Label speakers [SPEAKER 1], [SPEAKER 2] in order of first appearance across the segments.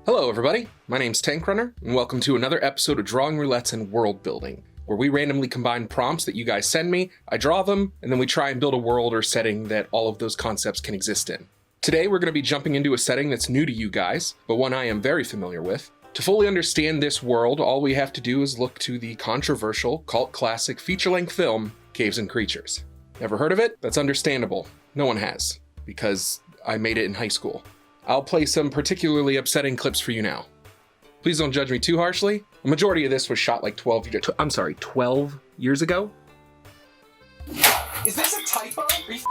[SPEAKER 1] Hello everybody, my name's TankRunner, and welcome to another episode of Drawing Roulettes and World Building, where we randomly combine prompts that you guys send me, I draw them, and then we try and build a world or setting that all of those concepts can exist in. Today we're going to be jumping into a setting that's new to you guys, but one I am very familiar with. To fully understand this world, all we have to do is look to the controversial, cult classic feature-length film, Caves and Creatures. Never heard of it? That's understandable. No one has, because I made it in high school. I'll play some particularly upsetting clips for you now. Please don't judge me too harshly. The majority of this was shot like 12 years ago.
[SPEAKER 2] Is this a typo? Are you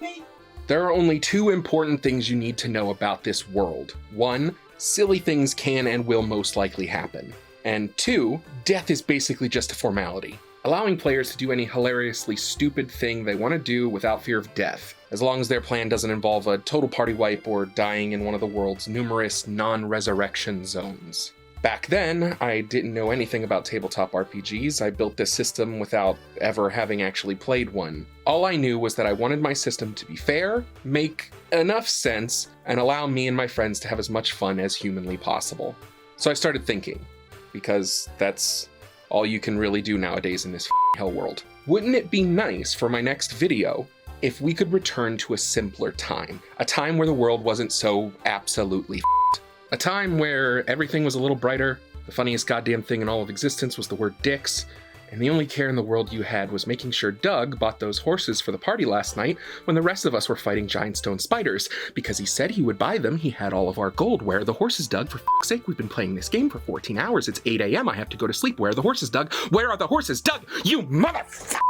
[SPEAKER 2] me?
[SPEAKER 1] There are only two important things you need to know about this world. One, silly things can and will most likely happen. And two, death is basically just a formality, allowing players to do any hilariously stupid thing they want to do without fear of death, as long as their plan doesn't involve a total party wipe or dying in one of the world's numerous non-resurrection zones. Back then, I didn't know anything about tabletop RPGs. I built this system without ever having actually played one. All I knew was that I wanted my system to be fair, make enough sense, and allow me and my friends to have as much fun as humanly possible. So I started thinking, because that's all you can really do nowadays in this hell world. Wouldn't it be nice for my next video if we could return to a simpler time? A time where the world wasn't so absolutely a time where everything was a little brighter, the funniest goddamn thing in all of existence was the word dicks, and the only care in the world you had was making sure Doug bought those horses for the party last night when the rest of us were fighting giant stone spiders. Because he said he would buy them, he had all of our gold. Where are the horses, Doug? For f***'s sake, we've been playing this game for 14 hours. It's 8 a.m. I have to go to sleep. Where are the horses, Doug? Where are the horses, Doug? You motherfucker!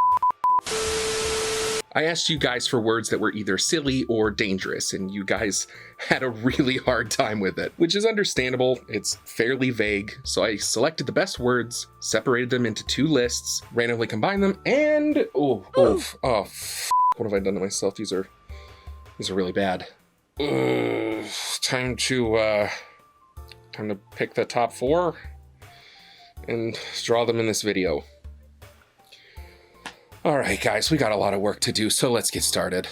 [SPEAKER 1] I asked you guys for words that were either silly or dangerous, and you guys had a really hard time with it, which is understandable. It's fairly vague, so I selected the best words, separated them into two lists, randomly combined them, and what have I done to myself? These are really bad. Time to pick the top four and draw them in this video. All right, guys, we got a lot of work to do, so let's get started.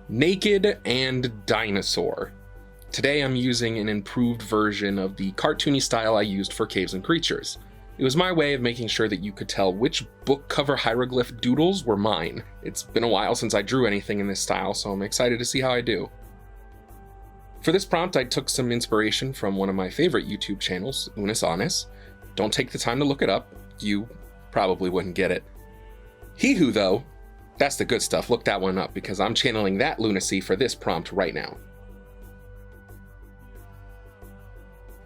[SPEAKER 1] Naked and Dinosaur. Today I'm using an improved version of the cartoony style I used for Caves and Creatures. It was my way of making sure that you could tell which book cover hieroglyph doodles were mine. It's been a while since I drew anything in this style, so I'm excited to see how I do. For this prompt, I took some inspiration from one of my favorite YouTube channels, Unis Honest. Don't take the time to look it up. You probably wouldn't get it. He-Who, though, that's the good stuff. Look that one up, because I'm channeling that lunacy for this prompt right now.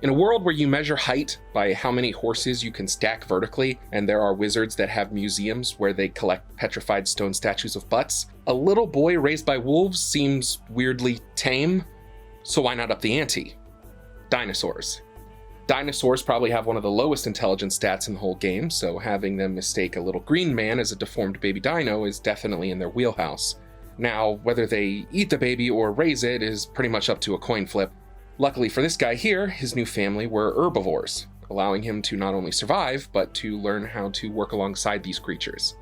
[SPEAKER 1] In a world where you measure height by how many horses you can stack vertically, and there are wizards that have museums where they collect petrified stone statues of butts, a little boy raised by wolves seems weirdly tame. So why not up the ante? Dinosaurs. Dinosaurs probably have one of the lowest intelligence stats in the whole game, so having them mistake a little green man as a deformed baby dino is definitely in their wheelhouse. Now, whether they eat the baby or raise it is pretty much up to a coin flip. Luckily for this guy here, his new family were herbivores, allowing him to not only survive, but to learn how to work alongside these creatures.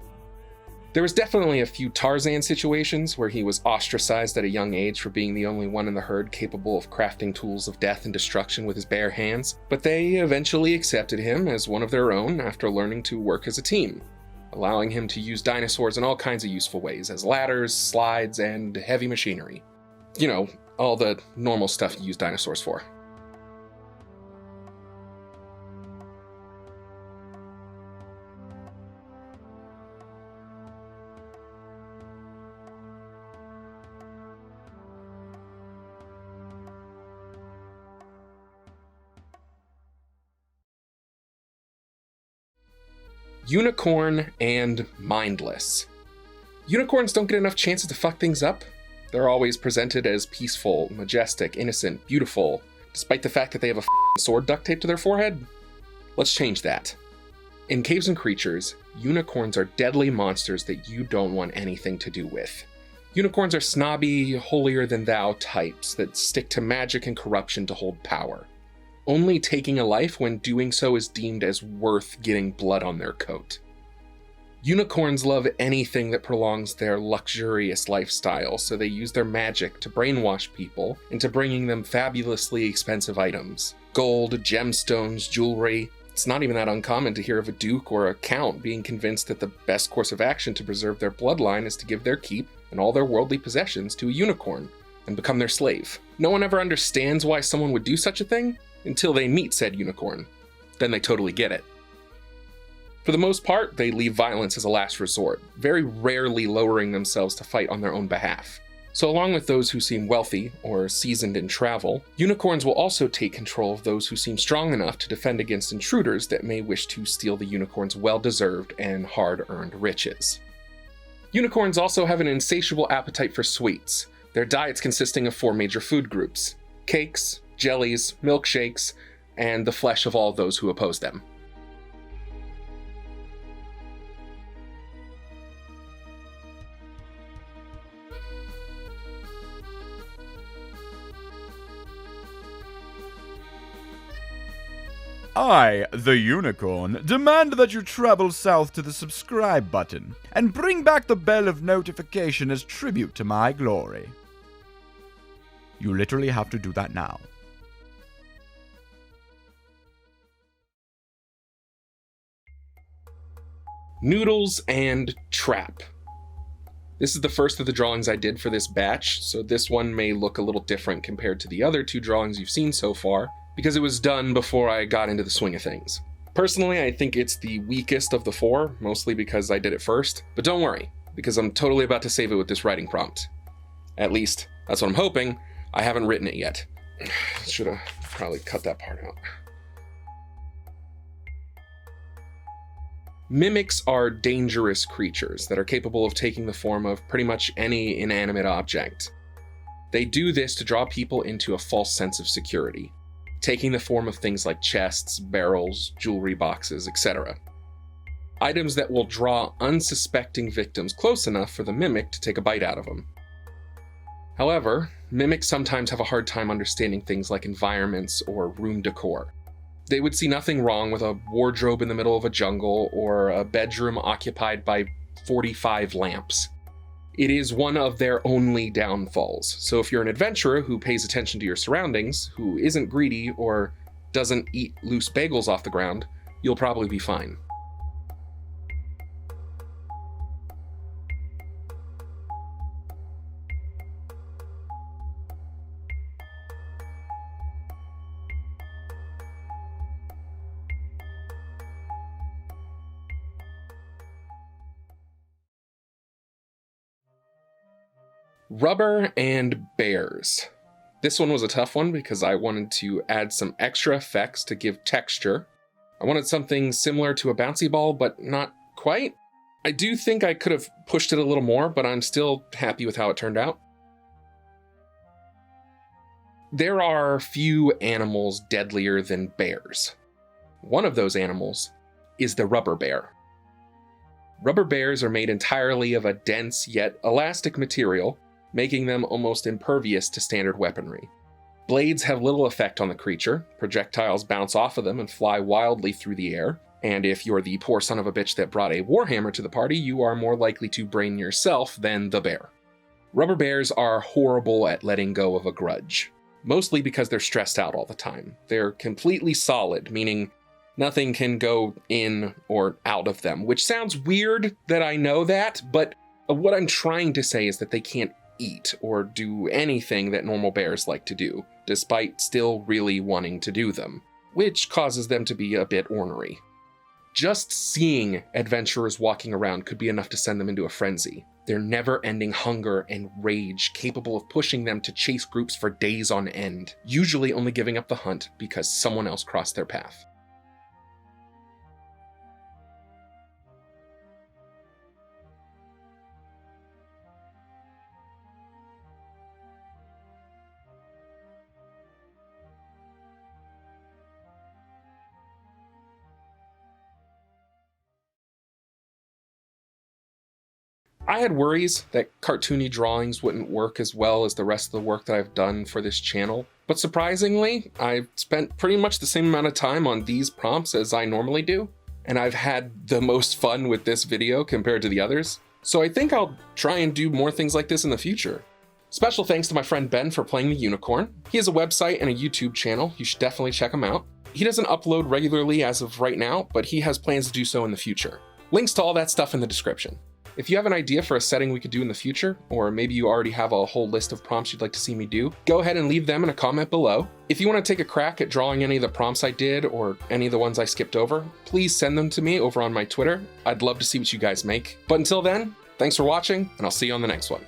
[SPEAKER 1] There was definitely a few Tarzan situations where he was ostracized at a young age for being the only one in the herd capable of crafting tools of death and destruction with his bare hands, but they eventually accepted him as one of their own after learning to work as a team, allowing him to use dinosaurs in all kinds of useful ways, as ladders, slides, and heavy machinery. You know, all the normal stuff you use dinosaurs for. Unicorn and mindless. Unicorns don't get enough chances to fuck things up. They're always presented as peaceful, majestic, innocent, beautiful, despite the fact that they have a sword duct taped to their forehead. Let's change that. In Caves and Creatures, unicorns are deadly monsters that you don't want anything to do with. Unicorns are snobby, holier-than-thou types that stick to magic and corruption to hold power. only taking a life when doing so is deemed as worth getting blood on their coat. Unicorns love anything that prolongs their luxurious lifestyle, so they use their magic to brainwash people into bringing them fabulously expensive items. Gold, gemstones, jewelry. It's not even that uncommon to hear of a duke or a count being convinced that the best course of action to preserve their bloodline is to give their keep and all their worldly possessions to a unicorn and become their slave. No one ever understands why someone would do such a thing until they meet said unicorn. Then they totally get it. For the most part, they leave violence as a last resort, very rarely lowering themselves to fight on their own behalf. So along with those who seem wealthy or seasoned in travel, unicorns will also take control of those who seem strong enough to defend against intruders that may wish to steal the unicorn's well-deserved and hard-earned riches. Unicorns also have an insatiable appetite for sweets, their diets consisting of 4 major food groups: cakes, jellies, milkshakes, and the flesh of all those who oppose them.
[SPEAKER 3] I, the unicorn, demand that you travel south to the subscribe button and bring back the bell of notification as tribute to my glory. You literally have to do that now.
[SPEAKER 1] Noodles and Trap. This is the first of the drawings I did for this batch, so this one may look a little different compared to the other 2 drawings you've seen so far, because it was done before I got into the swing of things. Personally, I think it's the weakest of the 4, mostly because I did it first, but don't worry, because I'm totally about to save it with this writing prompt. At least, that's what I'm hoping. I haven't written it yet. Should have probably cut that part out. Mimics are dangerous creatures that are capable of taking the form of pretty much any inanimate object. They do this to draw people into a false sense of security, taking the form of things like chests, barrels, jewelry boxes, etc. Items that will draw unsuspecting victims close enough for the mimic to take a bite out of them. However, mimics sometimes have a hard time understanding things like environments or room decor. They would see nothing wrong with a wardrobe in the middle of a jungle or a bedroom occupied by 45 lamps. It is one of their only downfalls, so if you're an adventurer who pays attention to your surroundings, who isn't greedy or doesn't eat loose bagels off the ground, you'll probably be fine. Rubber and bears. This one was a tough one because I wanted to add some extra effects to give texture. I wanted something similar to a bouncy ball, but not quite. I do think I could have pushed it a little more, but I'm still happy with how it turned out. There are few animals deadlier than bears. One of those animals is the rubber bear. Rubber bears are made entirely of a dense yet elastic material, making them almost impervious to standard weaponry. Blades have little effect on the creature, projectiles bounce off of them and fly wildly through the air, and if you're the poor son of a bitch that brought a warhammer to the party, you are more likely to brain yourself than the bear. Rubber bears are horrible at letting go of a grudge, mostly because they're stressed out all the time. They're completely solid, meaning nothing can go in or out of them, which sounds weird that I know that, but what I'm trying to say is that they can't eat or do anything that normal bears like to do, despite still really wanting to do them, which causes them to be a bit ornery. Just seeing adventurers walking around could be enough to send them into a frenzy. Their never-ending hunger and rage capable of pushing them to chase groups for days on end, usually only giving up the hunt because someone else crossed their path. I had worries that cartoony drawings wouldn't work as well as the rest of the work that I've done for this channel, but surprisingly, I've spent pretty much the same amount of time on these prompts as I normally do, and I've had the most fun with this video compared to the others. So I think I'll try and do more things like this in the future. Special thanks to my friend Ben for playing the unicorn. He has a website and a YouTube channel. You should definitely check him out. He doesn't upload regularly as of right now, but he has plans to do so in the future. Links to all that stuff in the description. If you have an idea for a setting we could do in the future, or maybe you already have a whole list of prompts you'd like to see me do, go ahead and leave them in a comment below. If you want to take a crack at drawing any of the prompts I did, or any of the ones I skipped over, please send them to me over on my Twitter. I'd love to see what you guys make. But until then, thanks for watching, and I'll see you on the next one.